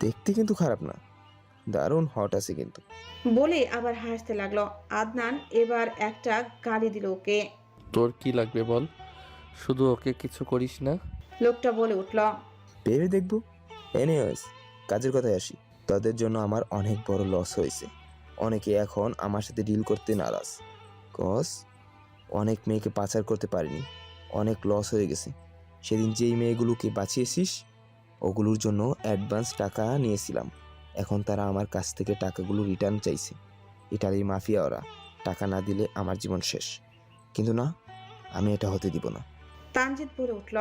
দেখতে কিন্তু খারাপ না, দারুণ হট আছে কিন্তু। বলে আবার হাসতে লাগলো। আদনান এবার একটা গালি দিল ওকে। তোর কি লাগবে বল, শুধু ওকে কিছু করিস না। লোকটা বলে উঠল। ভেবে দেখবো। এনিওয়েজ, কাজের কথায় আসি। তাদের জন্য আমার অনেক বড় লস হয়েছে। অনেকে এখন আমার সাথে ডিল করতে নারাজ। কজ অনেক মেয়েকে পাচার করতে পারিনি, অনেক লস হয়ে গেছে। সেদিন যেই মেয়েগুলোকে বাঁচিয়েছিস ওগুলোর জন্য অ্যাডভান্স টাকা নিয়েছিলাম। এখন তারা আমার কাছ থেকে টাকাগুলো রিটার্ন চাইছে। ইটালির মাফিয়া ওরা, টাকা না দিলে আমার জীবন শেষ। কিন্তু না, আমি এটা হতে দিব না। তানজিৎ বলে উঠল।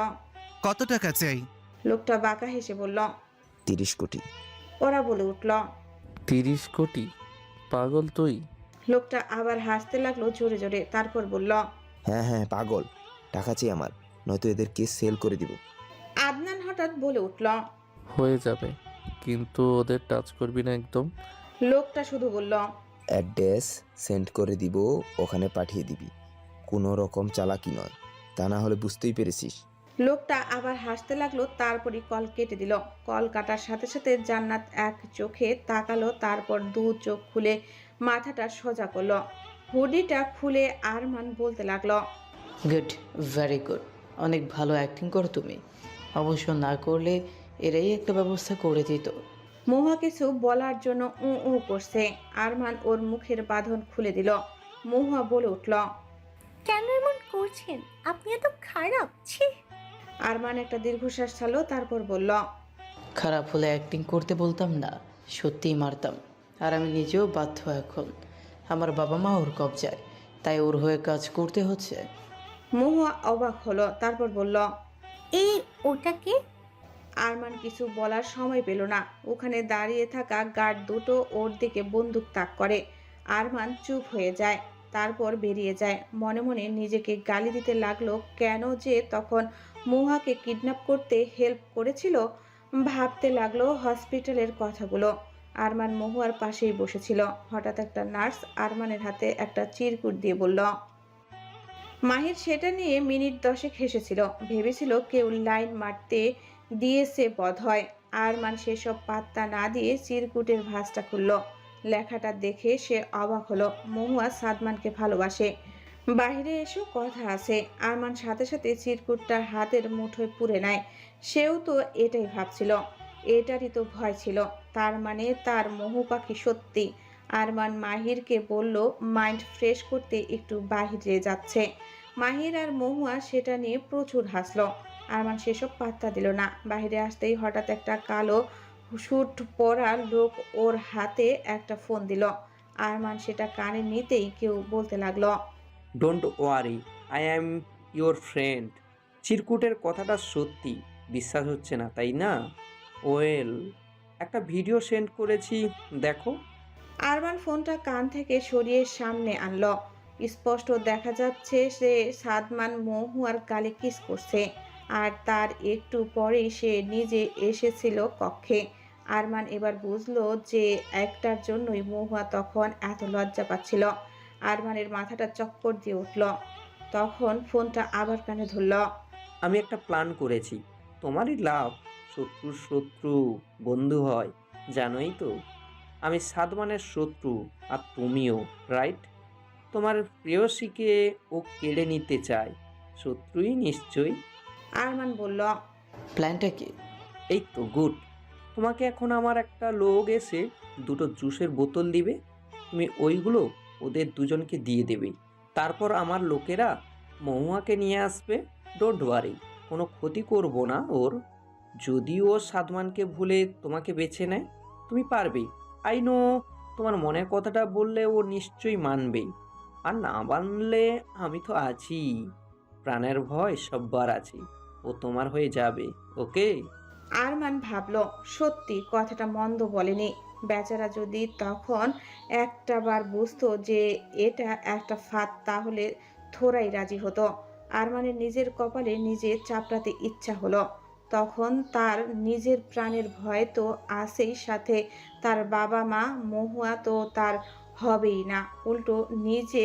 কত টাকা চাই? লোকটা বাঁকা হেসে বলল। 30 কোটি। ওরা বলে উঠল। 30 কোটি? পাগল তুই? লোকটা আবার হাসতে লাগলো জোরে জোরে, তারপর বলল। হ্যাঁ হ্যাঁ পাগল, টাকা চাই আমার, নয়তো এদেরকে সেল করে দিব। আদনান হঠাৎ বলে উঠল। হয়ে যাবে, কিন্তু ওদের টাচ করবি না একদম। লোকটা শুধু বলল। অ্যাড্রেস সেন্ড করে দিব, ওখানে পাঠিয়ে দিবি। কোনো রকম চালাকি নয়, তা না হলে বুঝতেই পেরেছিস। লোকটা আবার হাসতে লাগলো, তারপরই কল কেটে দিল। কল কাটার সাথে সাথে জান্নাত এক চোখে তাকালো, তারপর দু চোখ খুলে মাথাটা সোজা করলো। হুডিটা খুলে আরমান বলতে লাগলো। গুড, ভেরি গুড, অনেক ভালো অ্যাক্টিং করো তুমি। অবশ্য না করলে এরাই একটা ব্যবস্থা করে দিত। মহুয়া কিছু বলার জন্য উ উ করছে। আরমান ওর মুখের বাঁধন খুলে দিল। মহুয়া বলে উঠল। কেন এমন করছেন? আপনি এত খারাপ, ছি। আরমান একটা দীর্ঘশ্বাস ছাড়লো, তারপর বলল। খারাপ হলে অ্যাক্টিং করতে বলতাম না, সত্যিই মারতাম। আর আমি নিজেও বাধ্য এখন, আমার বাবা মা ওর কবজায়, তাই ওর হয়ে কাজ করতে হচ্ছে। মহুয়া অবাক হলো, তারপর বলল। এই ওটাকে? আরমান কিছু বলার সময় পেল না। ওখানে দাঁড়িয়ে থাকা গার্ড দুটো ওর দিকে বন্দুক তাক করে। আরমান চুপ হয়ে যায়, তারপর বেরিয়ে যায়। মনে মনে নিজেকে গালি দিতে লাগলো, কেন যে তখন মহুয়াকে কিডন্যাপ করতে হেল্প করেছিল। ভাবতে লাগলো হসপিটালের কথাগুলো। আরমান মহুয়ার পাশেই বসেছিল। হঠাৎ একটা নার্স আরমানের হাতে একটা চিরকুট দিয়ে বলল। মাহির সেটা নিয়ে মিনিট 10 হেসেছিল, ভেবেছিল কেউ লাইন মারতে দিয়েছে বোধহয়। আরমান সেসব পাত্তা না দিয়ে চিরকুটের ভাঁজটা খুলল। লেখাটা দেখে সে অবাক হলো। মহুয়া সাদমানকে ভালোবাসে, বাইরে এসেও কথা আছে। আরমান সাথে সাথে চিরকুটটা হাতের মুঠোয় পুরে নেয়। সেও তো এটাই ভাবছিল, এটারই তো ভয় ছিল। তার মানে তার মহু পাখি সত্যি। আরমান মাহিরকে বলল মাইন্ড ফ্রেশ করতে একটু বাইরে যাচ্ছে। মাহির আর মহুয়া সেটা নিয়ে প্রচুর হাসলো। আরমান সেসব পাত্তা দিল না। বাইরে আসতেই হঠাৎ একটা কালো স্যুট পরা লোক ওর হাতে একটা ফোন দিল। আরমান সেটা কানে নিতেই কেউ বলতে লাগলো। Don't worry, I am your friend. চিরকুটের কথাটা সত্যি, বিশ্বাস হচ্ছে না তাই না? ওয়েল, একটা ভিডিও সেন্ড করেছি, দেখো। আরমান ফোনটা কান থেকে সরিয়ে সামনে আনলো। স্পষ্ট দেখা যাচ্ছে সে সাদমান মহুয়ার গালে কিস করছে। আর তার একটু পরেই সে নিজে এসেছিল কক্ষে। আরমান এবার বুঝলো যে একটার জন্যই মহুয়া তখন এত লজ্জা পাচ্ছিল। আরমানের মাথাটা চক্কর দিয়ে উঠল। তখন ফোনটা আবার কানে ধরল। আমি একটা প্ল্যান করেছি, তোমারই লাভ। শত্রুর শত্রু বন্ধু হয়, জানোই তো। আমি সাদমানের শত্রু, আর তুমিও, রাইট? তোমার প্রেয়সীকে ও কেড়ে নিতে চায়, শত্রুই নিশ্চয়ই। আরমান বলল। প্ল্যানটা কি? এই তো গুড। তোমাকে এখন আমার একটা লোক এসে দুটো জুসের বোতল দিবে, তুমি ওইগুলো ওদের দুজনকে দিয়ে দেবে। তারপর আমার লোকেরা মহুয়াকে নিয়ে আসবে। ডোন্ট ওয়ারি, কোনো ক্ষতি করব না ওর। যদি ও সাদমানকে ভুলে তোমাকে বেছে নেয়, তুমি পারবে। আই নো, তোমার মনের কথাটা বললে ও নিশ্চয়ই মানবে। আর না মানলে আমি তো আছি, প্রাণের ভয় সববার আছে। ও তোমার হয়ে যাবে, ওকে? আরমান ভাবল, সত্যি কথাটা মন্দ বলেনি। বেচারা যদি তখন একটা বার বুঝতো যে এটা একটা ফাঁদ, তাহলে থোড়াই রাজি হতো। আরমানের নিজের কপালে নিজে চাপড়াতে ইচ্ছা হলো। তখন তার নিজের প্রাণের ভয় তো আছেই, সাথে তার বাবা মা মহুয়া তো তার হবেই না, উল্টো নিজে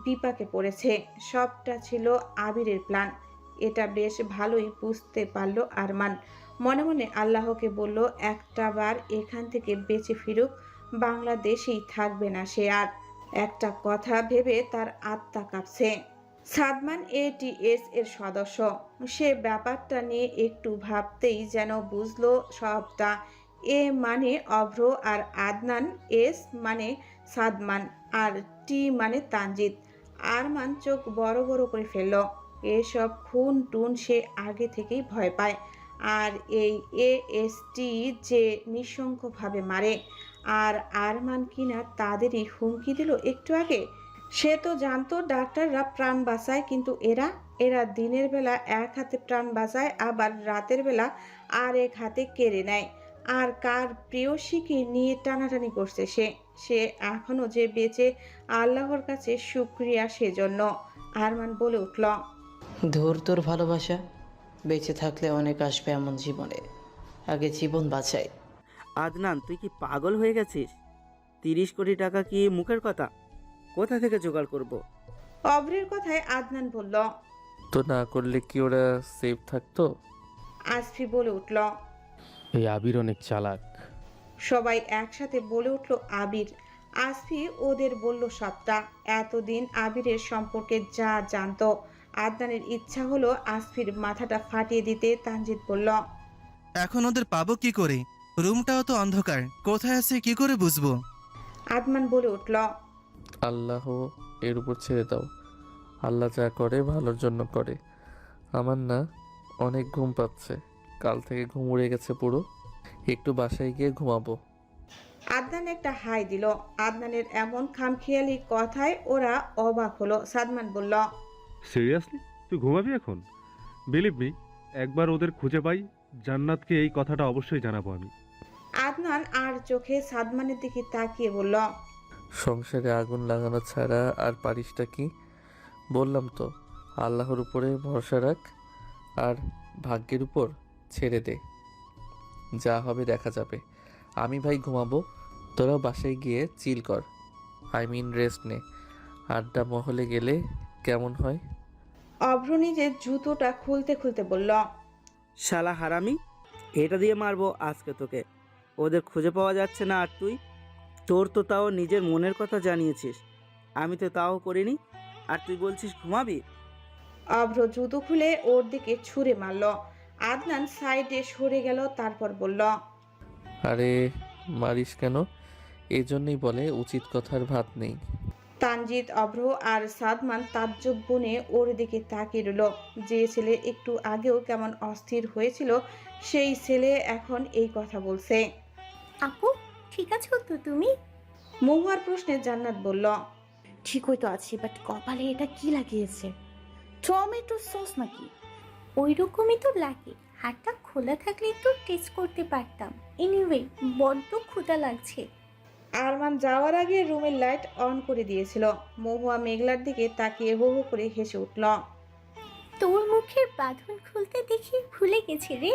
বিপাকে পড়েছে। সবটা ছিল আবিরের প্ল্যান। এটা বেশ ভালোই বুঝতে পারল আরমান। মনে মনে আল্লাহকে বলল একটা বার এখান থেকে বেঁচে ফিরুক, বাংলাদেশেই থাকবে না সে আর। একটা কথা ভেবে তার আত্মা কাঁপছে। সাদমান এটিএস এর সদস্য, সে ব্যাপারটা নিয়ে একটু ভাবতেই যেন বুঝলো সবটা। এ মানে অভ্র আর আদনান, এস মানে সাদমান আর টি মানে তানজিদ। আরমান চোখ বড় বড় করে ফেলল। এসব খুন টুন সে আগে থেকেই ভয় পায়। আর এই এএসটি যে নৃশংসভাবে মারে, আর আরমান কিনা তাদেরই হুমকি দিল একটু আগে। সে তো জানতো ডাক্তাররা প্রাণ বাঁচায়, কিন্তু এরা এরা দিনের বেলা এক হাতে প্রাণ বাঁচায়, আবার রাতের বেলা আর এক হাতে কেড়ে নেয়। আর কার প্রেয়সীকে নিয়ে টানাটানি করছে সে। সে এখনো যে বেঁচে, আল্লাহর কাছে শুকরিয়া সেজন্য। আরমান বলে উঠল, ধুর তোর ভালোবাসা, বেঁচে থাকলে অনেক আসবে এমন জীবনে, আগে জীবন বাঁচাই। আদনান, তুই কি পাগল হয়ে গেছিস? 30 কোটি টাকা কি মুখের কথা? কোথা থেকে জোগাড় করব? অভ্রের কথায় আদনান বলল। তো না করলে কি ওরা সেফ থাকতো? আসফি বলে উঠল। এই আবির অনেক চালাক। সবাই একসাথে বলে উঠল আবির। আসফি ওদের বলল সবটা। এতদিন আবিরের সম্পর্কে যা জানতো। আদনানের ইচ্ছা হলো আসফির মাথাটা ফাটিয়ে দিতে। তানজিদ বলল, এখন ওদের পাবো কি করে? রুমটাও তো অন্ধকার, কোথায় আছে কি করে বুঝবো? আদমান বলে উঠল। আল্লাহ এর উপর ছেড়ে দাও, আল্লাহ যা করে ভালোর জন্য করে। আমার না অনেক ঘুম পাচ্ছে, কাল থেকে ঘুম উড়ে গেছে পুরো, একটু বাসায় গিয়ে ঘুমাবো। আদনান একটা হাই দিল। আদনানের এমন খামখেয়ালি কথায় ওরা অবাক হলো। সাদমান বলল, সিরিয়াসলি তুই ঘুমাবি এখন? বিলিভ মি, একবার ওদের খুঁজে পাই, জান্নাতকে এই কথাটা অবশ্যই জানাবো আমি। আদনান আর চোখে সাদমানের দিকে তাকিয়ে বলল, সংসারে আগুন লাগানো ছাড়া আর পারিসটা কি? বললাম তো, আল্লাহর উপরে ভরসা রাখ আর ভাগ্যের উপর ছেড়ে দে, যা হবে দেখা যাবে। আমি ভাই ঘুমাবো, তোরাও বাসায় গিয়ে চিল কর, রেস্ট নে। আড্ডা মহলে গেলে কেমন হয়? অভ্র নিজের জুতোটা খুলতে খুলতে বলল, শালা হারামি, এটা দিয়ে মারবো আজকে তোকে। ওদের খুঁজে পাওয়া যাচ্ছে না, আর তুই? তোর তো তাও নিজের মনের কথা জানিয়েছিস, আমি তো তাও করিনি, আর তুই বলছিস ঘুমাবি? অভ্র জুতো খুলে ওর দিকে ছুঁড়ে মারল। আদনান সাইডে সরে গেল, তারপর বলল, আরে মারিস কেন? এই জন্যই বলে উচিত কথার ভাত নেই। তানজিদ, অভ্র আর সাদমান তাজ্জব বনে ওর দিকে তাকিয়ে রইল। যে ছেলে একটু আগেও কেমন অস্থির হয়েছিল, সেই ছেলে এখন এই কথা বলছে। আপু, ঠিক আছো তো তুমি? মহুয়ার প্রশ্নে জান্নাত বলল, ঠিকই তো আছি, বাট কপালে এটা কি লাগিয়েছে? টমেটো সস নাকি? ওই রকমই তো লাগে। হাতটা খোলা থাকলে একটু টেস্ট করতে পারতাম। এনিওয়ে, বড্ড ক্ষুধা লাগছে। আরমান যাওয়ার আগে রুমের লাইট অন করে দিয়েছিল। মহুয়া মেঘলার দিকে তাকিয়ে হো হো করে হেসে উঠল। তোর মুখের বাঁধন খুলতে দেখি ভুলে গেছি রে।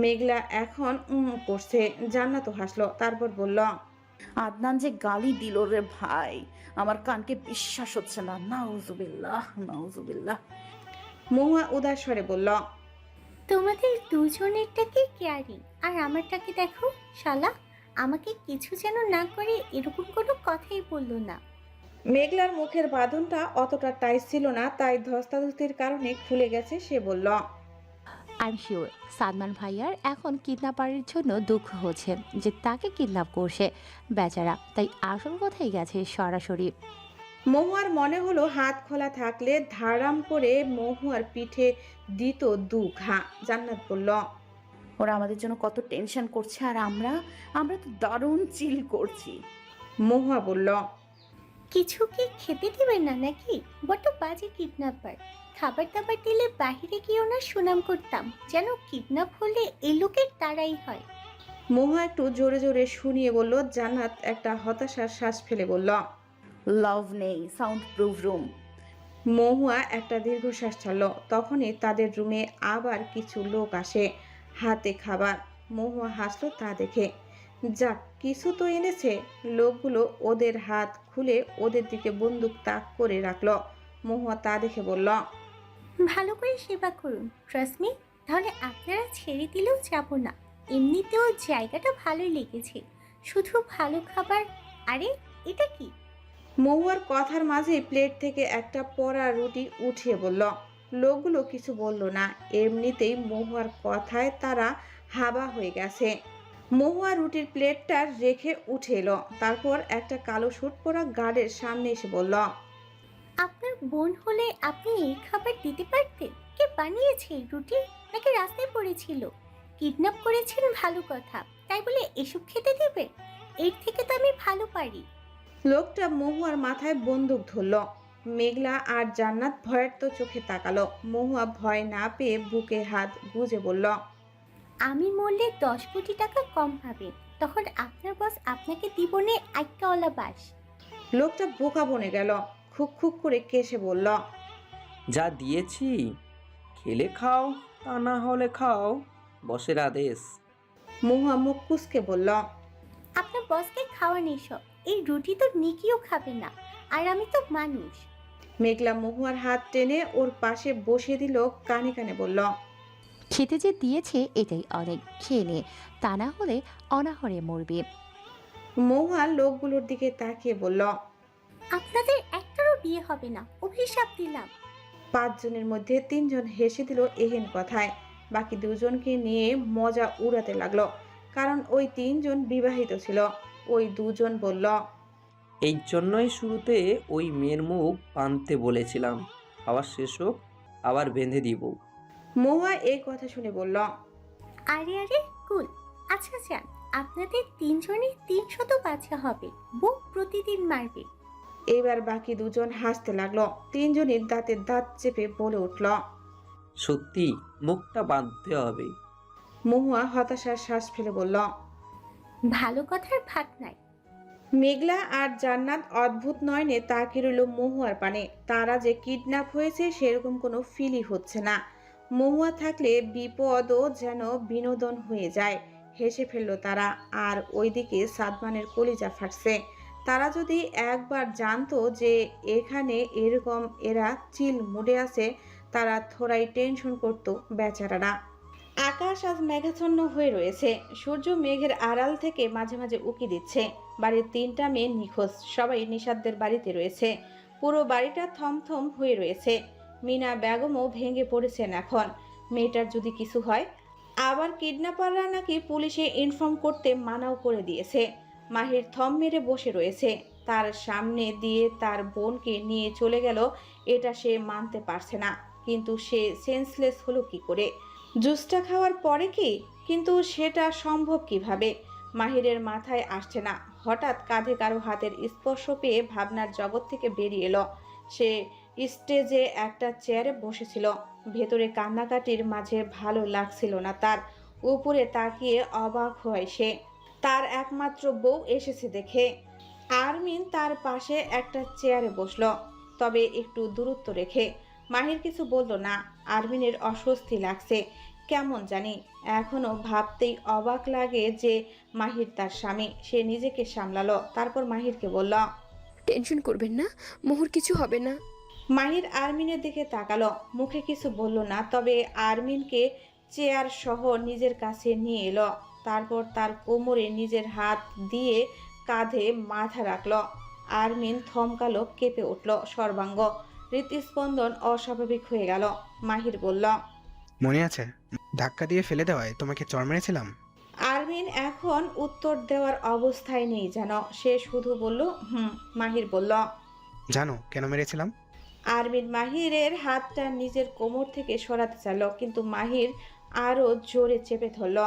মেঘলা এখন করছে। জান্নাতও হাসলো, তারপর বলল, আদনান যে গালি দিল রে ভাই, আমার কানকে বিশ্বাস হচ্ছে না। নাউজুবিল্লাহ, নাউজুবিল্লাহ। মহুয়া উদাস স্বরে বলল, তোমাদের দুজনেরটাকে কেয়ারিং, আর আমারটাকে দেখো। শালা আমাকে কিছু যেন না করে এরকম কোনো কথাই বললো না। মেঘলার মুখের বাঁধনটা অতটা টাইট ছিল না, তাই ধস্তাধস্তির কারণে খুলে গেছে। সে বলল, আই এম শিওর সাদমান ভাইয়ার এখন কিডন্যাপারের জন্য দুঃখ হচ্ছে যে তাকে কিডন্যাপ করছে বেচারা, তাই আসল কথাই গেছে সরাসরি। মহুয়ার মনে হলো হাত খোলা থাকলে ধারাম করে মহুয়ার পিঠে দিত দু ঘা। জান্নাত বলল, ওরা আমাদের জন্য কত টেনশন করছে, আর আমরা আমরা তো দারুণ চিল করছি। মহুয়া বলল, কিছু কি খেতে দিবেন না নাকি? বড্ড বাজে কিডন্যাপার। খাবার দাবার দিলে বাহিরে গিয়েও না সুনাম করতাম, যেন কিডন্যাপ হলে এই লোকের তারাই হয়। মহুয়া একটু জোরে জোরে শুনিয়ে বলল। জান্নাত একটা হতাশার শ্বাস ফেলে বলল, লাভ নেই, সাউন্ড প্রুফ রুম। মহুয়া একটা দীর্ঘশ্বাস ছাড়ল। তখনই তাদের রুমে আবার কিছু লোক আসে, হাতে খাবার। মহুয়া হাসলো তা দেখে। যাক, কিছু তো এনেছে। লোকগুলো ওদের হাত খুলে ওদের দিকে বন্দুক তাক করে রাখলো। মহুয়া তা দেখে বলল, ভালো করে সেবা করুন, ট্রাস্ট মি। তাহলে আপনারা ছেড়ে দিলেও যাব না। এমনিতেও জায়গাটা ভালোই লেগেছে, শুধু ভালো খাবার। আরে এটা কি? মহুয়ার কথার মাঝে প্লেট থেকে একটা পোড়া রুটি উঠিয়ে বলল। লোকগুলো কিছু বলল না, এমনিতেই মহুয়ার কথায় তারা হাবা হয়ে গেছে। মহুয়া রুটির প্লেটটা রেখে উঠে এলো, তারপর একটা কালো স্যুট পরা গার্ডের সামনে এসে বলল, আপনার বোন হলে আপনি এই খাবার দিতে পারতেন। কে বানিয়েছে এই রুটি? নাকি রাস্তায় পড়েছিল? কিডন্যাপ করেছেন ভালো কথা, তাই বলে এসব খেতে দেবে? এর থেকে তো আমি ভালো পারি। লোকটা মহুয়ার মাথায় বন্দুক ধরল। মেঘলা আর জান্নাত ভয়ার্ত চোখে তাকালো। মহুয়া ভয় না পেয়ে বুকে হাত গুজে বলল, আমি মরলে 10 কোটি টাকা কম পাবে, তখন আপনার বস আপনাকে দিবনে আইকাওয়ালা বাস। লোকটা বোকা বনে গেল, খুক খুক করে কেসে বলল, যা দিয়েছি খেলে খাও, তা না হলে খাও, বসের আদেশ। মহুয়া মুখ কুসকে বলল, আপনার বসকে খাওয়ান এসব। এই রুটি তো নিকিও খাবে না, আর আমি তো মানুষ। মেঘলা মহুয়ার হাত টেনে ওর পাশে বসিয়ে দিল, কানে কানে বলল, খেতে যে দিয়েছে এটাই অনেক, খেয়ে নে, তা না হলে অনাহরে মরবে। মহুয়া লোকগুলোর দিকে তাকিয়ে বলল, আপনাদের একটারও বিয়ে হবে না, অভিশাপ দিলাম। 5 জনের মধ্যে 3 জন হেসে দিল এহেন কথায়। বাকি 2 জনকে নিয়ে মজা উড়াতে লাগলো, কারণ ওই 3 জন বিবাহিত ছিল। ওই 2 জন বলল, এই জন্যই শুরুতে ওই মেয়ের মুখ বাঁধতে বলেছিলাম, আবার শেষ হোক আবার বেঁধে দিব। মহুয়া এই কথা শুনে বলল, আরে আরে কুল। আচ্ছা যান, আপনাদের 3 জনের 300 বাচ্চা হবে, বউ প্রতিদিন মারবে। এবার বাকি 2 জন হাসতে লাগলো। 3 জনের দাঁতে দাঁত চেপে বলে উঠল, সত্যি মুখটা বাঁধতে হবে। মহুয়া হতাশার শ্বাস ফেলে বলল, ভালো কথার ভাত নাই। মেঘলা আর জান্নাত অদ্ভুত নয়নে তাকিয়ে রইল মহুয়ার পানে। তারা যে কিডন্যাপ হয়েছে সেরকম কোনো ফিলই হচ্ছে না। মহুয়া থাকলে বিপদও যেন বিনোদন হয়ে যায়। হেসে ফেলল তারা। আর ওইদিকে সাদমানের কলিজা ফাটছে। তারা যদি একবার জানতো যে এখানে এরকম এরা চিল মুডে আছে, তারা থোড়াই টেনশন করতো বেচারারা। আকাশ আজ মেঘাচ্ছন্ন হয়ে রয়েছে। সূর্য মেঘের আড়াল থেকে মাঝে মাঝে উকি দিচ্ছে। বাড়ির 3টা মেয়ে নিখোঁজ, সবাই নিষাদদের বাড়িতে রয়েছে। পুরো বাড়িটা থমথম হয়ে রয়েছে। মিনা বেগমও ভেঙে পড়েছেন এখন। মেয়েটার যদি কিছু হয়। আবার কিডন্যাপাররা নাকি পুলিশে ইনফর্ম করতে মানাও করে দিয়েছে। মাহির থম মেরে বসে রয়েছে। তার সামনে দিয়ে তার বোনকে নিয়ে চলে গেল, এটা সে মানতে পারছে না। কিন্তু সে সেন্সলেস হলো কি করে? জুসটা খাওয়ার পরে কি? কিন্তু সেটা সম্ভব কিভাবে? মাহিরের মাথায় আসছে না। হঠাৎ কাঁধে কারো হাতের স্পর্শ পেয়ে ভাবনার জগৎ থেকে বেরিয়ে এলো। সে স্টেজে একটা চেয়ারে বসেছিল। ভেতরে কান্নাকাটির মাঝে ভালো লাগছিল না তার। উপরে তাকিয়ে অবাক হয় সে। তার একমাত্র বউ এসেছে দেখে। আরমিন তার পাশে একটা চেয়ারে বসলো, তবে একটু দূরত্ব রেখে। মাহির কিছু বলল না। আরমিনের অস্বস্তি লাগছে কেমন জানি। এখনো ভাবতেই অবাক লাগে যে মাহির তার স্বামী। সে নিজেকে সামলালো, তারপর মাহিরকে বলল, টেনশন করবেন না, মোহর কিছু হবে না। মাহির আরমিনের দিকে তাকালো, মুখে কিছু বলল না, তবে আরমিনকে চেয়ার সহ নিজের কাছে নিয়ে এলো। তারপর তার কোমরে নিজের হাত দিয়ে কাঁধে মাথা রাখলো। আরমিন থমকালো, কেঁপে উঠল সর্বাঙ্গ। হৃদস্পন্দন অস্বাভাবিক হয়ে গেল। মাহির বলল, মনে আছে ধাক্কা দিয়ে ফেলে দেওয়ায় তোমাকে চড় মেরেছিলাম? আরমিন এখন উত্তর দেওয়ার অবস্থায় নেই যেন। সে শুধু বলল, মাহির বলল, জানো কেন মেরেছিলাম? আরমিন মাহিরের হাতটা নিজের কোমর থেকে সরাতে চাইল, কিন্তু মাহির আরো জোরে চেপে ধরল।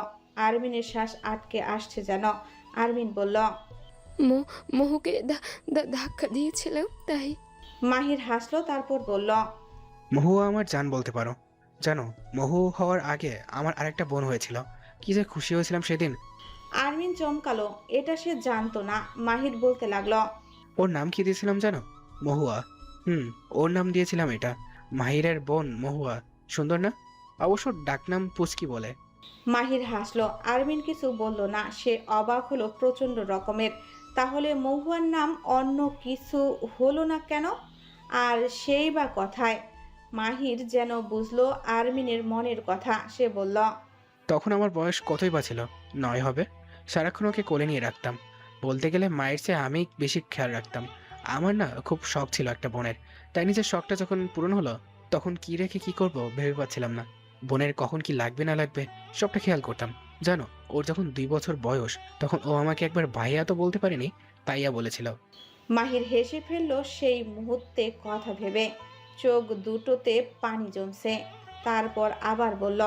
আরমিনের শ্বাস আটকে আসছে যেন। আরমিন বলল, মোহকে ধাক্কা দিয়েছিলাম তাই। মাহির হাসলো, তারপর বলল, মহু আমার জান বলতে পারো। জানো মহু হওয়ার আগে আমার আরেকটা বোন হয়েছিল, কি যে খুশি হয়েছিলাম সেদিন। আরমিন চমকালো, এটা সে জানতো না। মাহির বলতে লাগলো, ওর নাম কি দিয়েছিলাম জানো? মহুয়া। ওর নাম দিয়েছিলাম এটা। মাহিরের বোন মহুয়া, সুন্দর না? অবশ্য ডাকনাম পুচকি বলে। মাহির হাসলো। আরমিন কিছু বলল না। সে অবাক হলো প্রচন্ড রকমের। তাহলে মহুয়ার নাম অন্য কিছু হলো না কেন? আর সেই বা কথায়। মাহির যেন বুঝলো আরমিনের মনের কথা, সে বলল, তখন আমার বয়স কতই বা ছিল, 9 হবে। সারাক্ষণ ওকে কোলে নিয়ে রাখতাম। বলতে গেলে মায়ের চেয়ে আমি বেশি খেয়াল রাখতাম। আমার না খুব শখ ছিল একটা বোনের। তাই নিজের শখটা যখন পূরণ হলো, তখন কি রেখে কি করব ভেবে পাচ্ছিলাম না। বোনের কখন কি লাগবে না লাগবে সবটা খেয়াল করতাম। জানো, ওর যখন 2 বছর বয়স, তখন ও আমাকে একবার ভাইয়া তো বলতে পারেনি, তাইয়া বলেছিল। মাহির হেসে ফেলল সেই মুহূর্তে কথা ভেবে, চোখ দুটোতে পানি জমছে। তারপর আবার বলল,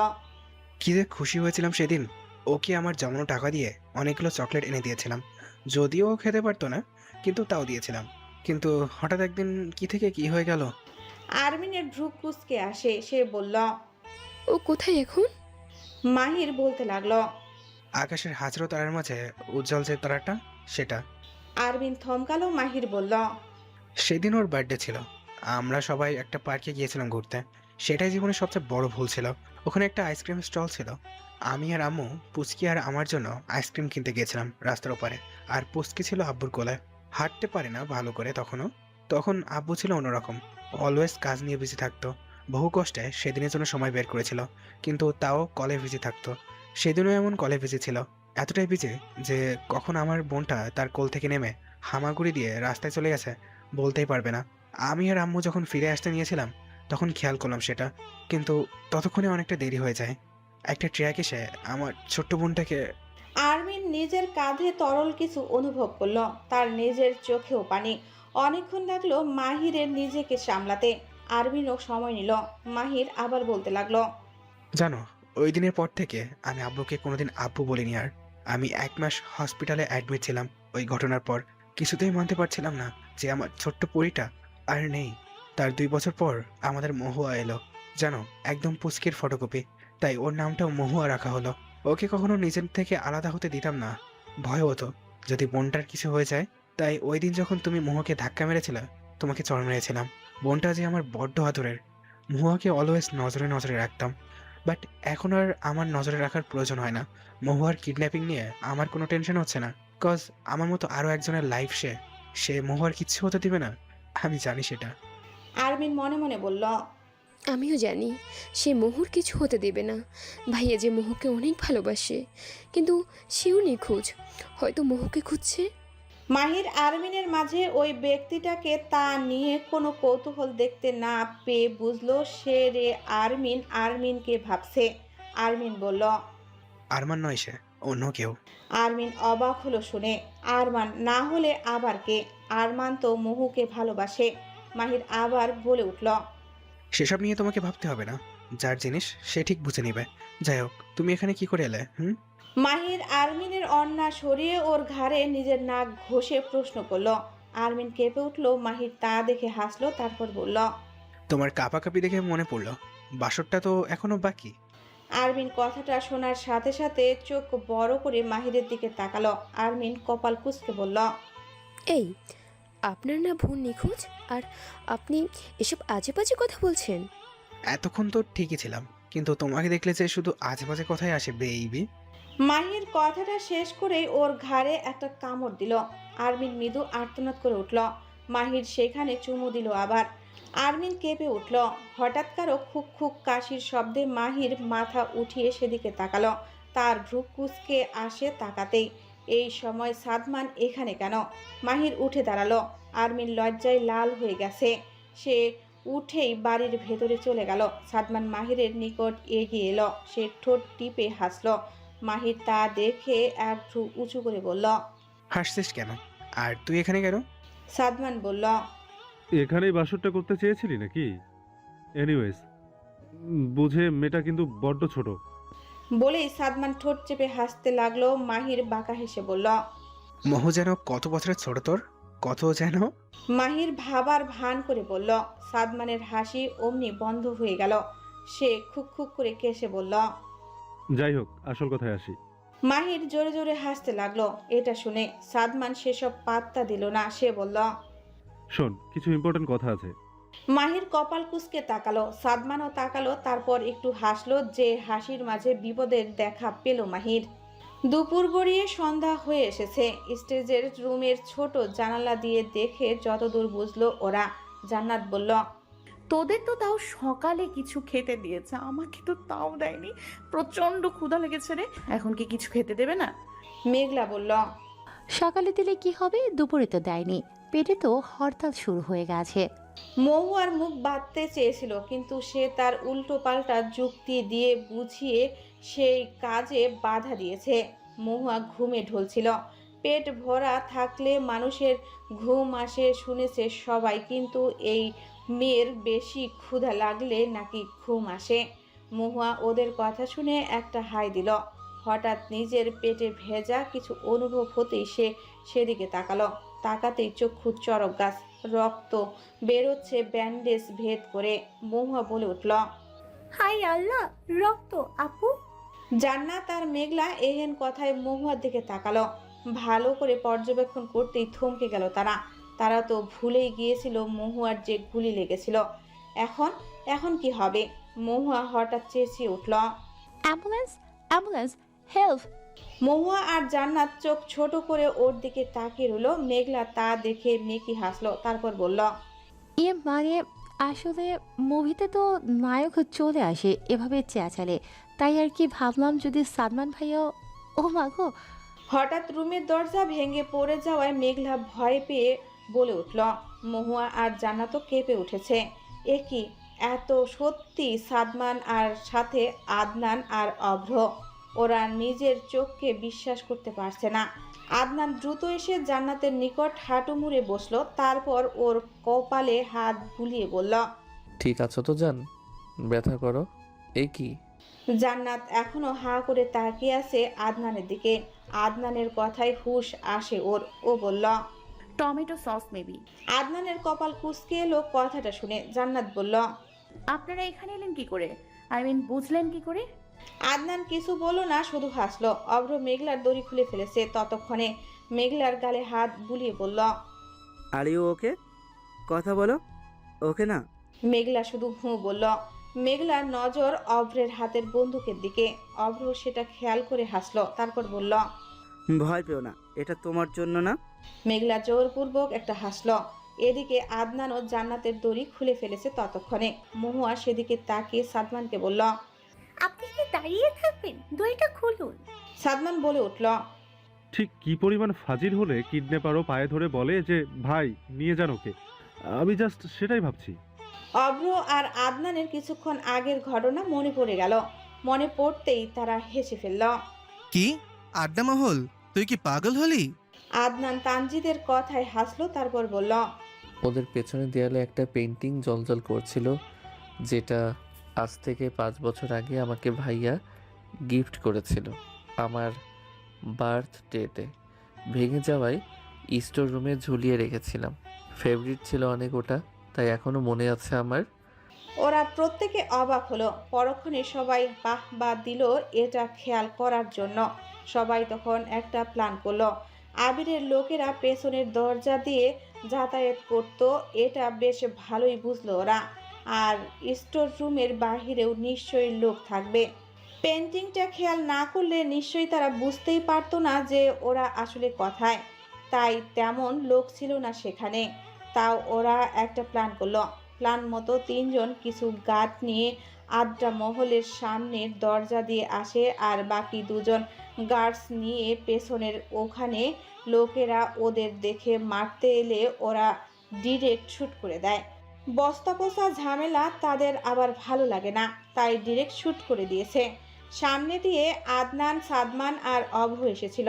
কি যে খুশি হয়েছিলাম সেদিন। ওকে আমার জমানো টাকা দিয়ে অনেকগুলো চকলেট এনে দিয়েছিলাম। যদিও ও খেতে পারতো না, কিন্তু তাও দিয়েছিলাম। কিন্তু হঠাৎ একদিন কি থেকে কি হয়ে গেল। আরমিনের ভ্রু কুঁচকে আসে, সে বলল, ও কোথায় এখন? মাহির বলতে লাগলো, আকাশের হাজারো তারার মাঝে উজ্জ্বল যে তারাটা, সেটা। আরমিন থমকালো। মাহির বলল, সেদিন ওর বার্থডে ছিল। আমরা সবাই একটা পার্কে গিয়েছিলাম ঘুরতে। সেটাই জীবনের সবচেয়ে বড় ভুল ছিল। ওখানে একটা আইসক্রিম স্টল ছিল। আমি আর আম্মু পুচকি আর আমার জন্য আইসক্রিম কিনতে গিয়েছিলাম রাস্তার ওপারে। আর পুচকি ছিল আব্বুর কোলে। হাঁটতে পারে না ভালো করে তখন আব্বু ছিল অন্যরকম। অলওয়েজ কাজ নিয়ে বিজি থাকতো। বহু কষ্টে সেদিনের জন্য সময় বের করেছিল, কিন্তু তাও কলে বিজি থাকতো। সেদিনও এমন কলে বিজি ছিল, এতটাই বিজি যে কখন আমার বোনটা তার কোল থেকে নেমে হামাগুড়ি দিয়ে রাস্তায় চলে গেছে বলতেই পারবে না। আমি আর আম্মু যখন ফিরে আসতে নিয়েছিলাম, তখন খেয়াল করলাম সেটা, কিন্তু ততক্ষণে অনেকটা দেরি হয়ে যায়। একটা ট্রাক এসে আমার ছোট্ট বোনটাকে। আরমিন নিজের কাঁধে তরল কিছু অনুভব করলো, তার নিজের চোখেও পানি। অনেকক্ষণ লাগলো মাহিরের নিজেকে সামলাতে। আরমিনও সময় নিল। মাহির আবার বলতে লাগলো, জানো, ওই দিনের পর থেকে আমি আব্বুকে কোনোদিন আব্বু বলিনি আর। আমি 1 মাস হসপিটালে অ্যাডমিট ছিলাম ওই ঘটনার পর। কিছুতেই মানতে পারছিলাম না যে আমার ছোট্ট পরীটা আর নেই। তার 2 বছর পর আমাদের মহুয়া এলো। জানো, একদম পুচকির ফটোকপি। তাই ওর নামটাও মহুয়া রাখা হলো। ওকে কখনো নিজের থেকে আলাদা হতে দিতাম না, ভয় হতো যদি বোনটার কিছু হয়ে যায়। তাই ওই দিন যখন তুমি মহুয়াকে ধাক্কা মেরেছিলে, তোমাকে চড় মেরেছিলাম। বোনটা যে আমার বড্ড আদরের। মহুয়াকে অলওয়েজ নজরে নজরে রাখতাম। বাট এখন আর আমার নজরে রাখার প্রয়োজন হয় না। মহুয়ার কিডন্যাপিং নিয়ে আমার কোনো টেনশন হচ্ছে না। কজ আমার মতো আরও একজনের লাইফ সে মহুয়ার কিচ্ছু হতে দিবে না, আমি জানি সেটা। আরমিন মনে মনে বলল, আমিও জানি সে মোহুর কিছু হতে দেবে না। ভাইয়া যে মোহুকে অনেক ভালোবাসে, কিন্তু সেও নিখোঁজ। হয়তো মোহুকে খুঁজছে। মাহির আরমিনের মাঝে ওই ব্যক্তিটাকে তা নিয়ে কোনো কৌতূহল দেখতে না পেয়ে বুঝলো সে রে আরমিনকে ভাবছে। আরমিন বলল, আরমান নয়, সে অন্য কেউ। আরমিন অবাক হলো শুনে। আরমান না হলে আবার কে? আরমান তো মহুকে ভালোবাসে। মাহির আবার বলে উঠল, সেসব নিয়ে তোমাকে ভাবতে হবে না। যার জিনিস সে ঠিক বুঝে নিবে। যাই হোক, তুমি এখানে কি করে এলে? মাহির আরমিনের অন্না সরিয়ে ওর ঘাড়ে নিজের নাক ঘষে প্রশ্ন করলো। আরমিন কেঁপে উঠল। মাহির তা দেখে হাসলো, তারপর বলল, তোমার কাঁপাকাঁপি দেখে মনে পড়লো, বাসরটা তো এখনো বাকি। আরমিন কথাটা শোনার সাথে সাথে চোখ বড় করে মাহিরের দিকে তাকালো। আরমিন কপাল কুঁচকে বলল, এই, আপনার না বোন নিখোঁজ, আর আপনি এসব আজে বাজে কথা বলছেন? এতক্ষণ তো ঠিকই ছিলাম, কিন্তু তোমাকে দেখলে যে শুধু আজে বাজে কথাই আসে বেইবি। মাহির কথাটা শেষ করেই ওর ঘাড়ে একটা কামড় দিল। আরমিন মৃদু আর্তনাদ করে উঠল। মাহির সেখানে চুমু দিল আবার। আরমিন কেঁপে উঠল। হঠাৎ কারো খুক খুক কাশির শব্দে মাহির মাথা উঠিয়ে সেদিকে তাকালো। তার ভ্রু কুঁচকে আসে তাকাতেই। এই সময় সাদমান এখানে কেন? মাহির উঠে দাঁড়ালো। আরমিন লজ্জায় লাল হয়ে গেছে। সে উঠেই বাড়ির ভেতরে চলে গেল। সাদমান মাহিরের নিকট এগিয়ে এলো। সে ঠোঁট টিপে হাসলো। মাহির তা দেখে এক ভ্রু উঁচু করে বলল, হাসছিস কেন? আর তুই এখানে কেন? সাদমান বলল, এখানেই বাসরটা করতে চেয়েছিলি নাকি? এনিওয়েজ, বুঝে মেয়েটা কিন্তু বড্ড ছোট। বলেই সাদমান ঠোঁট চেপে হাসতে লাগলো। মাহির বাঁকা হেসে বলল, মহু যেন কত বছরের ছোট তোর, কত যেন। মাহির ভাবার ভান করে বলল। সাদমানের হাসি অমনি বন্ধ হয়ে গেল। সে খুক খুক করে কেসে বলল, যাই হোক, আসল কথায় আসি। মাহির জোরে জোরে হাসতে লাগলো। এটা শুনে সাদমান সেসব পাত্তা দিল না। সে বলল, শোন, কিছু ইম্পর্টেন্ট কথা আছে। মাহির কপাল কুঁচকে তাকালো। সাদমানও তাকালো, তারপর একটু হাসলো। যে হাসির মাঝে বিপদের দেখা পেল মাহির। দুপুর গড়িয়ে সন্ধ্যা হয়ে এসেছে। স্টেজের রুমের ছোট জানালা দিয়ে দেখে যতদূর বুঝলো ওরা। জান্নাত বলল, তোদের তো তাও সকালে কিছু খেতে দিয়েছে, আমাকে তো তাও দেয়নি। প্রচন্ড ক্ষুধা লেগেছে রে, এখন কি কিছু খেতে দেবে না? মেঘলা বলল, সকালে দিলে কি হবে, দুপুরে তো দেয়নি, পেটে তো হরতাল শুরু হয়ে গেছে। মহুয়ার মুখ বাঁধতে চেয়েছিল, কিন্তু সে তার উল্টো পাল্টা যুক্তি দিয়ে বুঝিয়ে সেই কাজে বাধা দিয়েছে। মহুয়া ঘুমে ঢলছিল। পেট ভরা থাকলে মানুষের ঘুম আসে শুনেছে সবাই, কিন্তু এই মেয়ের বেশি ক্ষুধা লাগলে নাকি ঘুম আসে। মহুয়া ওদের কথা শুনে একটা হাই দিল। হঠাৎ নিজের পেটে ভেজা কিছু অনুভব হতেই সে সেদিকে তাকালো। তাকাতেই চক্ষু চরক গাছ, রক্ত বেরোচ্ছে ব্যান্ডেজ ভেদ করে। মহুয়া বলে উঠল, হাই আল্লাহ, রক্ত! আপু, জান্নাত আর মেঘলা এহেন কথায় মহুয়ার দিকে তাকালো। ভালো করে পর্যবেক্ষণ করতেই থমকে গেল তারা। তারা তো ভুলেই গিয়েছিল মহুয়ার যে গুলি লেগেছিল। এখন এখন কি হবে? মহুয়া হঠাৎ চেঁচিয়ে উঠল, অ্যাম্বুলেন্স, অ্যাম্বুলেন্স, হেল্প! মহুয়া আর জান্নাত চোখ ছোট করে ওর দিকে তাকিয়ে রইল। মেঘলা তা দেখে মেকি হাসলো, তারপর বলল, মানে আসলে মুভিতে তো নায়ক চলে আসে এভাবে চেঁচালে, তাই আর কি ভাবলাম যদি সালমান ভাইয়া। ও মাগো! হঠাৎ রুমের দরজা ভেঙে পড়ে যাওয়ায় মেঘলা ভয় পেয়ে বলে উঠল। মহুয়া আর জান্নাতও কেঁপে উঠেছে। এ কি, এত সত্যি সাদমান আর সাথে আদনান আর অভ্র? ওরা নিজের চোখকে বিশ্বাস করতে পারছে না। আদনান দ্রুত এসে জান্নাতের নিকট হাঁটু মুড়ে বসলো, তারপর ওর কপালে হাত বুলিয়ে বলল, ঠিক আছো তো জান? ব্যথা করো? এই কি? জান্নাত এখনো হাঁ করে তাকিয়ে আছে আদনানের দিকে। আদনানের কথায় হুঁশ আসে ওর। ও বলল, টমেটো সস মেবি। আদনানের কপাল কুঁচকে এলো কথাটা শুনে। জান্নাত বলল, আপনারা এখানে এলেন কি করে? বুঝলেন কি করে? আদনান কিছু বলল না, শুধু হাসলো। অভ্র মেঘলার দড়ি খুলে ফেলেছে। ততক্ষণে মেঘলার গালে হাত বুলিয়ে বলল, আর ইউ ওকে? কথা বলো। ওকে না? মেঘলা শুধু হুঁ বলল। মেঘলার নজর অভ্রের হাতের বন্দুকের দিকে। অভ্র সেটা খেয়াল করে হাসলো, তারপর বলল, ভয় পেও না, এটা তোমার জন্য না। মেঘলা জোরপূর্বক একটা হাসলো। এদিকে আদনান ও জান্নাতের দড়ি খুলে ফেলেছে। ততক্ষণে মহুয়া সেদিকে তাকিয়ে সাদমানকে বলল, আপনি কি দাঁড়িয়ে থাকবেন? দড়িটা খুলুন। সাদমান বলে উঠল, ঠিক কি পরিমাণ ফাজিল হলে কিডন্যাপারও পায়ে ধরে বলে যে ভাই নিয়ে যান ওকে? আমি জাস্ট সেটাই ভাবছি। অভ্র আর আদনানের কিছুক্ষণ আগের ঘটনা মনে পড়ে গেল। মনে পড়তেই তারা হেসে ফেলল। কি আড্ডা মহল, তুই কি পাগল হলি? আদনান তানজিদের কথায় হাসলো, তারপর বলল, ওদের পেছনে দেয়ালে একটা পেন্টিং জ্বলজ্বল করছিল, যেটা আজ থেকে 5 বছর আগে আমাকে ভাইয়া গিফট করেছিল আমার বার্থডেতে। ভেঙে যাওয়ায় স্টোর রুমে ঝুলিয়ে রেখেছিলাম। ফেভারিট ছিল অনেক ওটা, তাই এখনো মনে আছে আমার। ওরা প্রত্যেকে অবাক হলো। পরক্ষণে সবাই বাহ বা দিল এটা খেয়াল করার জন্য। সবাই তখন একটা প্ল্যান করলো। আবিরের লোকেরা পেছনের দরজা দিয়ে যাতায়াত করত, এটা বেশ ভালোই বুঝলো ওরা। আর স্টোর রুমের বাহিরেও নিশ্চয়ই লোক থাকবে। পেন্টিংটা খেয়াল না করলে নিশ্চয়ই তারা বুঝতেই পারতো না যে ওরা আসলে কথায়। তাই তেমন লোক ছিল না সেখানে। তাও ওরা একটা প্ল্যান করলো। প্ল্যান মতো 3 জন কিছু গার্ড নিয়ে আড্ডা মহলের সামনের দরজা দিয়ে আসে, আর বাকি 2 জন গার্ডস নিয়ে পেছনের। ওখানে লোকেরা ওদের দেখে মারতে এলে ওরা ডিরেক্ট শুট করে দেয়। বস্তা পোষা ঝামেলা তাদের আবার ভালো লাগে না, তাই ডিরেক্ট শুট করে দিয়েছে। সামনে দিয়ে আদনান, সাদমান আর অভ্র এসেছিল।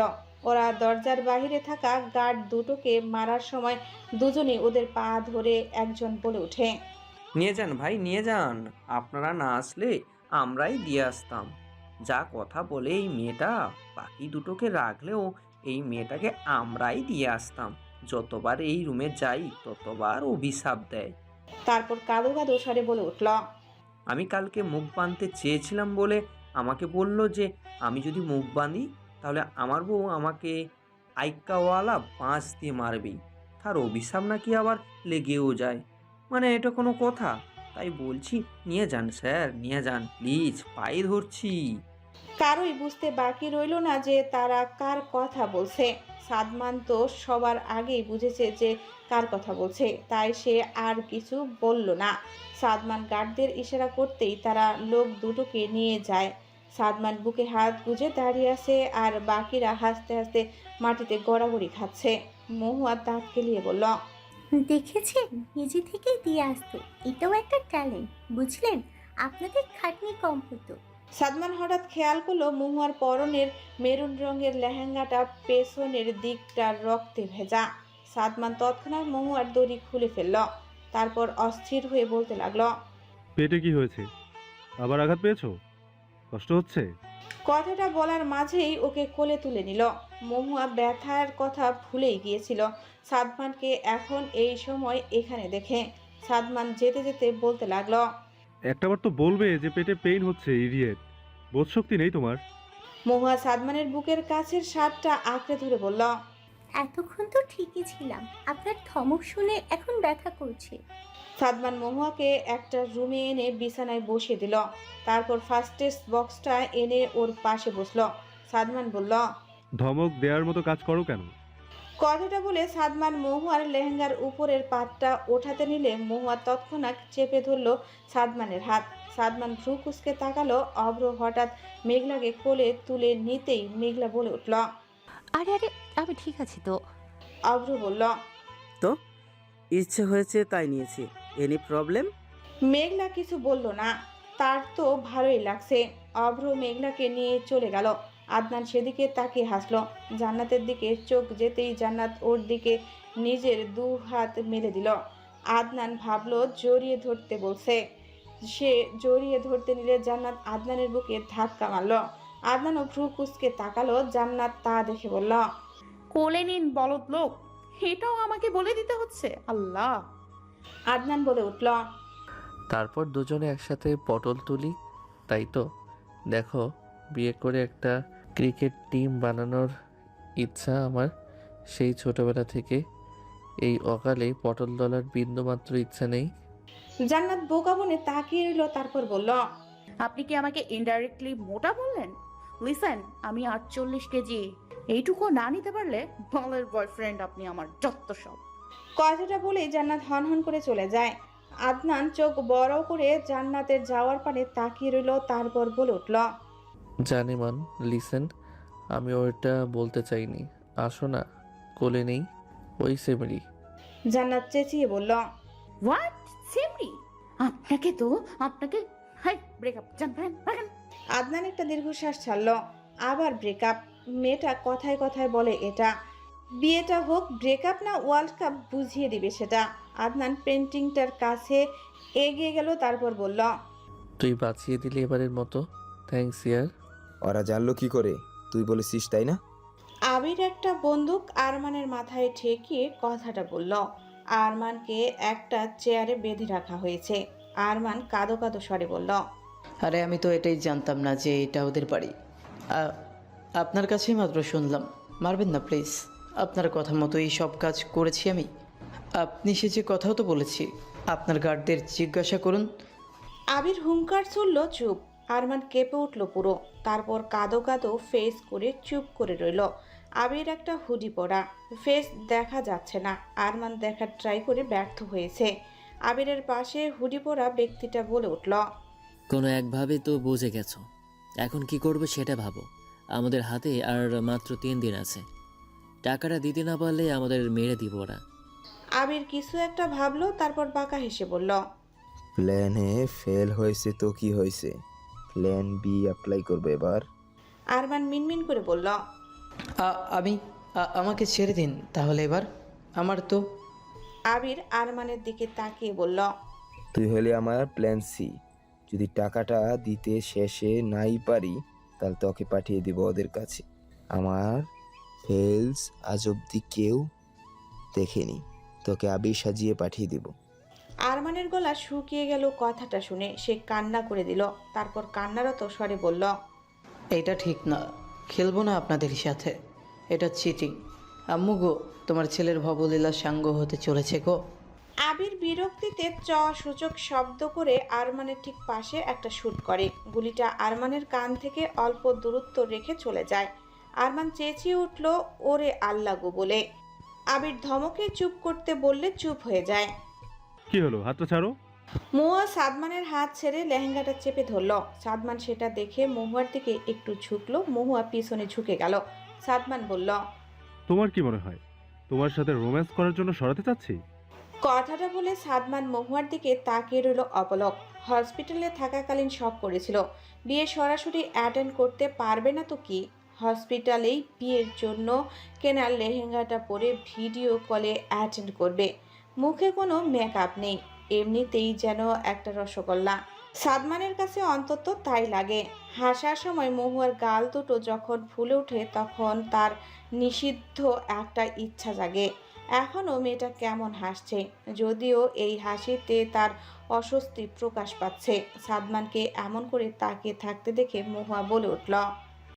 ওরা দরজার বাইরে থাকা গার্ড দুটোকে মারার সময় দুজনেই ওদের পা ধরে একজন বলে ওঠে, নিয়ে যান ভাই, নিয়ে যান। আপনারা না আসলে আমরাই দিয়ে আসতাম। যা কথা বলে এই মেয়েটা, বাকি দুটোকে রাখলেও এই মেয়েটাকে আমরাই দিয়ে আসতাম। যতবার এই রুমে যাই ততবার অভিশাপ দেয়। তারপর কাদো কাদো স্বরে বলে উঠল, আমি কালকে মুখ বাঁধতে চেয়েছিলাম বলে আমাকে বলল যে আমি যদি মুখ বাঁধি তাহলে আমার বউ আমাকে আইকাওয়ালা বাঁশ দিয়ে মারবেই। তার অভিশাপ নাকি আবার লেগেও যায়। মানে এটা কোনো কথা? তাই বলছি নিয়ে যান স্যার, নিয়ে যান প্লিজ, পায়ে ধরছি। কারোই বুঝতে বাকি রইল না যে তারা কার কথা বলছে। সাদমান তো সবার আগেই বুঝেছে যে কার কথা বলছে, তাই সে আর কিছু বলল না। সাদমান গার্ডদের ইশারা করতেই তারা লোক দুটোকে নিয়ে যায়। সাদমান বুকে হাত গুজে দাঁড়িয়ে আছে আর বাকিরা হাসতে হাসতে মাটিতে গড়াগড়ি খাচ্ছে। মহুয়া দাঁত কেলিয়ে বলল, দেখেছেন, নিজে থেকেই দিয়ে আসতো। এটাও একটা ট্যালেন্ট, বুঝলেন? আপনাদের খাটনি কম হতো। সাদমান হঠাৎ খেয়াল করলো মহুয়ার পরনের মেরুন রঙের লেহেঙ্গাটা পেছনের দিকটা রক্তে ভেজা। সাদমান তৎক্ষণাৎ মহুয়ার দড়ি খুলে ফেলল, তারপর অস্থির হয়ে বলতে লাগলো, পেটে কি হয়েছে? আবার আঘাত পেয়েছো? কষ্ট হচ্ছে? কথাটা বলার মাঝেই ওকে কোলে তুলে নিল। মহুয়া ব্যথার কথা ভুলেই গিয়েছিল সাদমানকে এখন এই সময় এখানে দেখে। সাদমান যেতে যেতে বলতে লাগলো, একটাবার তো বলবে যে পেটে পেইন হচ্ছে, ইডিয়েট। বোধশক্তি নেই তোমার? মহুয়া সাদমানের বুকের কাছের শার্টটা আঁকড়ে ধরে বলল, এতক্ষণ তো ঠিকই ছিলাম, আপনার ধমক শুনে এখন ব্যথা করছে। সাদমান মহুয়াকে একটা রুমে এনে বিছানায় বসিয়ে দিল, তারপর ফার্স্ট এড বক্সটা এনে ওর পাশে বসলো। সাদমান বলল, ধমক দেওয়ার মতো কাজ করো কেন? কথাটা বলে সাদমান মহুয়ার লেহেঙ্গার উপরের পাটটা ওঠাতে নিলে মহুয়া তৎক্ষণাৎ চেপে ধরল সাদমানের হাত। সাদমান ভ্রু কুঁচকে তাকালো। অভ্র হঠাৎ মেঘলাকে কোলে তুলে নিতেই মেঘলা বলে উঠল, আরে আরে, আমি ঠিক আছি তো। অভ্র বলল, তো ইচ্ছে হয়েছে তাই নিয়েছি, এনি প্রবলেম? মেঘলা কিছু বলল না, তার তো ভালোই লাগছে। অভ্র মেঘলাকে নিয়ে চলে গেল। আদনান সেদিকে তাকিয়ে হাসলো। জান্নাতের দিকে চোখ যেতেই জান্নাত ওর দিকে নিজের দু হাত মেলে দিল। আদনান ভাবলো জড়িয়ে ধরতে বলছে। সে জড়িয়ে ধরতে নিলে জান্নাত আদনানের বুকে ধাক্কা মারল। আদনানও ভ্রু কুঁচকে তাকালো। জান্নাত তা দেখে বলল, কোলে নিন বলদ লোক, এটাও আমাকে বলে দিতে হচ্ছে? আল্লাহ! আদনান বলে উঠল, তারপর দুজনে একসাথে পটল তুলি, তাই তো? দেখো, বিয়ে করে একটা ক্রিকেট টিম বানানোর ইচ্ছা আমার সেই ছোটবেলা থেকে। এই অকালে পটল দলার বিন্দুমাত্র ইচ্ছা নেই। জান্নাত বোকা বনে তাকিয়ে রইল, তারপর বলল, আপনি কি আমাকে ইনডাইরেক্টলি মোটা বললেন? লিসেন, আমি 48 কেজি, এইটুকু না নিতে পারলে বলের বয়ফ্রেন্ড আপনি আমার, যত সব। কথাটা বলেই জান্নাত হনহন করে চলে যায়। আদনান চোখ বড় করে জান্নাতের যাওয়ার পানে তাকিয়ে রইল, তারপর বলে উঠল, জানি মান, লিসেন, আমি ওইটা বলতে চাইনি। আসো না, কোলে নেই ওই সেমরি। জান্নাত চেঁচিয়ে বলল, হোয়াট? সিমরি? আপনাকে হাই, ব্রেকআপ, জানবেন? আদনান একটা দীর্ঘশ্বাস ছাড়ল। আবার ব্রেকআপ? মেয়েটা কথায় কথায় বলে এটা। বিয়েটা হোক, ব্রেকআপ না ওয়ার্ল্ড কাপ বুঝিয়ে দিবে সেটা। আদনান পেন্টিংটার কাছে এগিয়ে গেল, তারপর বলল, তুই বাঁচিয়ে দিলি এবারের মতো, থ্যাঙ্কস ইয়ার। ওরা জানলো কি করে? তুই বলেছিস তাই না? আবির একটা বন্দুক আরমানের মাথায় ঠেকিয়ে কথাটা বলল। আরমানকে একটা চেয়ারে বেঁধে রাখা হয়েছে। আরমান কাঁদো কাঁদো স্বরে বলল, আরে আমি তো এটাই জানতাম না যে এটা ওদের বাড়ি। আপনার কাছেই মাত্র শুনলাম। মারবেন না প্লিজ, আপনার কথা মতোই সব কাজ করেছি আমি। আপনি সে যে কথাও তো বলেছি, আপনার গার্ডদের জিজ্ঞাসা করুন। আবির হুঙ্কার চলল, চুপ। আরমান কেঁপে উঠল পুরো, তারপর কাঁদো কাঁদো ফেস করে চুপ করে রইল। আবির একটা হুডি পরা, ফেস দেখা যাচ্ছে না। আরমান দেখার ট্রাই করে ব্যর্থ হয়েছে। আবিরের পাশে হুডি পরা ব্যক্তিটা বলে উঠল, কোনো একভাবে তো বুঝে গেছো, এখন কি করবে সেটা ভাবো। আমাদের হাতে আর মাত্র 3 দিন আছে, টাকাটা দিতে না পারলে আমাদের মেরে দিব ওরা। আবির কিছু একটা ভাবলো, তারপর বাঁকা হেসে বলল, প্ল্যান এ ফেল হয়েছে তো কি হয়েছে, প্ল্যান বি অ্যাপ্লাই করবে এবার। আরমান মিনমিন করে বলল, আমাকে ছেড়ে দিন তাহলে এবার, আমার তো। আবির আরমানের দিকে তাকিয়ে বলল, তুই হলে আমার প্ল্যান সি। যদি টাকাটা দিতে শেষে নাই পারি তাহলে তোকে পাঠিয়ে দিব ওদের কাছে। আমার ফেলস আজ অব্দি কেউ দেখেনি, তোকে আবির সাজিয়ে পাঠিয়ে দিব। আরমানের গলা শুকিয়ে গেল কথাটা শুনে। সে কান্না করে দিল, তারপর কান্নারত স্বরে বলল, এটা ঠিক না, খেলবো না আপনাদের সাথে, এটা চিটিং। আম্মু গো, তোমার ছেলের ভবলীলা সাঙ্গ হতে চলেছে গো। আবির বিরক্তিতে সূচক শব্দ করে আরমানের ঠিক পাশে একটা শুট করে। গুলিটা আরমানের কান থেকে অল্প দূরত্ব রেখে চলে যায়। আরমান চেঁচিয়ে উঠল, ওরে আল্লাহ গো বলে। আবির ধমকে চুপ করতে বললে চুপ হয়ে যায়। কি হলো, হাতটা ছাড়ো। মহুয়া সাদমানের হাত ছেড়ে লেহেঙ্গাটা চেপে ধরল। সাদমান সেটা দেখে মহুয়ার দিকে একটু ঝুঁকলো। মহুয়া পিছনে ঝুঁকে গেল। সাদমান বলল, তোমার কি মনে হয় তোমার সাথে রোম্যান্স করার জন্য সরাতে চাচ্ছি? কথাটা বলে সাদমান মহুয়ার দিকে তাকিয়ে রইল অপলক। হসপিটালে থাকাকালীন শখ করেছিল বিয়ে সরাসরি অ্যাটেন্ড করতে পারবে না তো কি, হসপিটালেই বিয়ের জন্য কেনার লেহেঙ্গাটা পরে ভিডিও কলে অ্যাটেন্ড করবে। মুখে কোনো মেকআপ নেই, এমনিতেই যেন একটা রসগোল্লা। সাদমানের কাছে অন্তত তাই লাগে। হাসার সময় মহুয়ার গাল দুটো যখন ফুলে ওঠে তখন তার নিষিদ্ধ একটা ইচ্ছা জাগে। এখনও মেয়েটা কেমন হাসছে, যদিও এই হাসিতে তার অস্বস্তি প্রকাশ পাচ্ছে। সাদমানকে এমন করে তাকিয়ে থাকতে দেখে মহুয়া বলে উঠল,